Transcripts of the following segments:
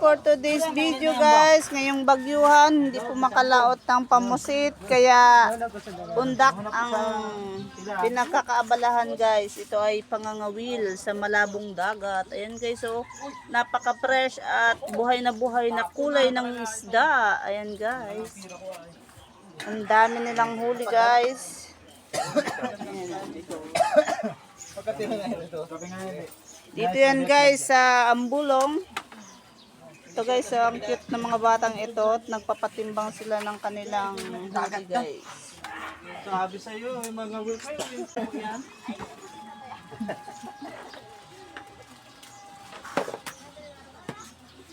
for today's video guys. Ngayong bagyuhan, hindi po makalaot ng pamusit. Kaya undak ang pinakakaabalahan guys. Ito ay pangangawil sa malabong dagat. Ayan guys, so napaka-fresh at buhay na kulay ng isda. Ayan guys. Ang dami nilang huli guys. Dito yan guys sa Ambulong. Ito guys, ang cute na mga batang ito at nagpapatimbang sila ng kanilang huli guys. Sabi sa'yo, may mga will kayo. Yan.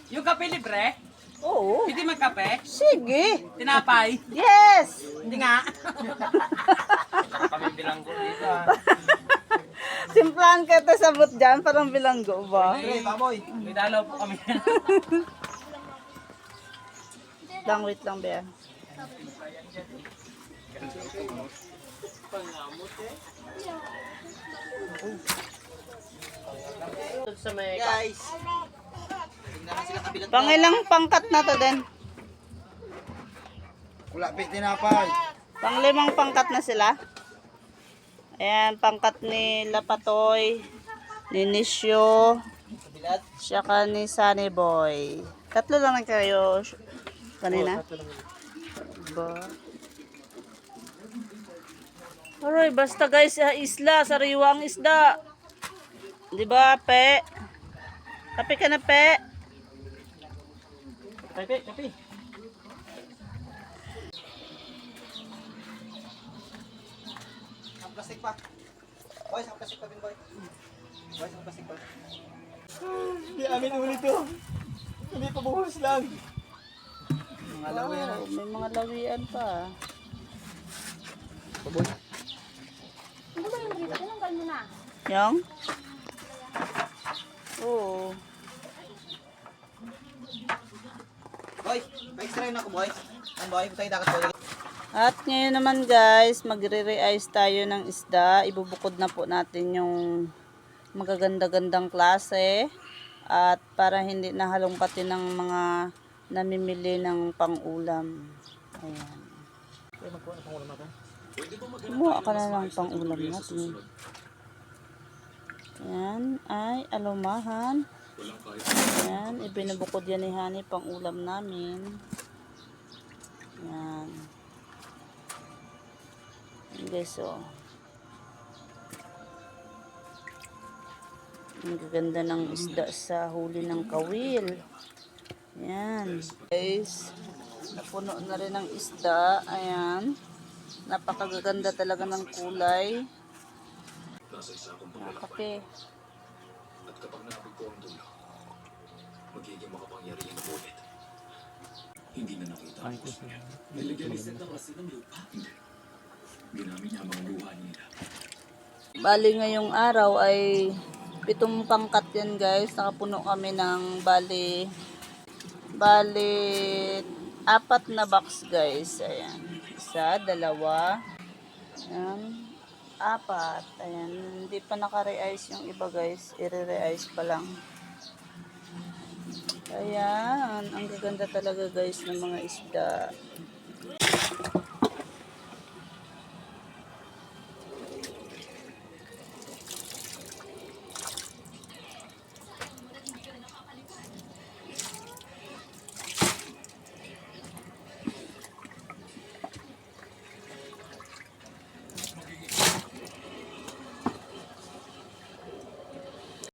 Yung kape libre? Oo. Pwede magkape? Sige. Tinapay? Yes. Hindi nga. Kami bilanggo dito. Simplahan ka ito sabot dyan, parang bilanggo ba? Hey, baboy. May dalaw po kami. Wait lang ba? Guys. Tingnan na sila kabilang. Pangilang pangkat na to din? Wala pit tinapay. Panglimang pangkat na sila? Ayan, pangkat ni Lapatoy, ni Nisyo, saka ni Sunny Boy. Tatlo lang kayo kanina? Ba? Alright, basta guys, isla, sariwang isda. Di ba, Pe? Kape ka na, Pe? Kape. Ang plastic pa. Boy, ang plastic pa din, boy. Boy, ang plastic pa. Hindi amin ulit to. Hindi pa buhos lang. Mga lawian. May mga lawian pa. Baboy. Ano ba yung dito? Tinanggal mo na. Yung? Oo. Boy, pa-extra yun ako, boy. Ang boy, tayo dakat, boy. At ngayon naman guys, magre-re-ice tayo ng isda. Ibubukod na po natin yung magaganda-gandang klase. At para hindi nahalongkatin ng mga namimili ng pang-ulam. Ayan. Kumuha ka na lang pang-ulam natin. Ayan ay alumahan. Ayan, ibinubukod yan ni Honey pang-ulam namin. Ayan. Guys, so ang gaganda ng isda sa huli ng kawil. Ayan guys, napuno na rin ng isda. Ayan, napakaganda talaga ng kulay. Kape. At kapag naabot ko ang dulo, magiging makapangyarihan na ulit. Hindi na nakita ang gusto niya. Nilagyan ng kasi ng lupa. Hindi. Ginamit niya ang mga luha nila. Bali ngayong araw ay 7 pangkat yan guys. Nakapuno kami ng bali 4 na box guys. Ayan. 1, 2. Ayan. 4. Ayan. Hindi pa naka-re-ice yung iba guys. I-re-ice pa lang. Ayan. Ang gaganda talaga guys ng mga isda.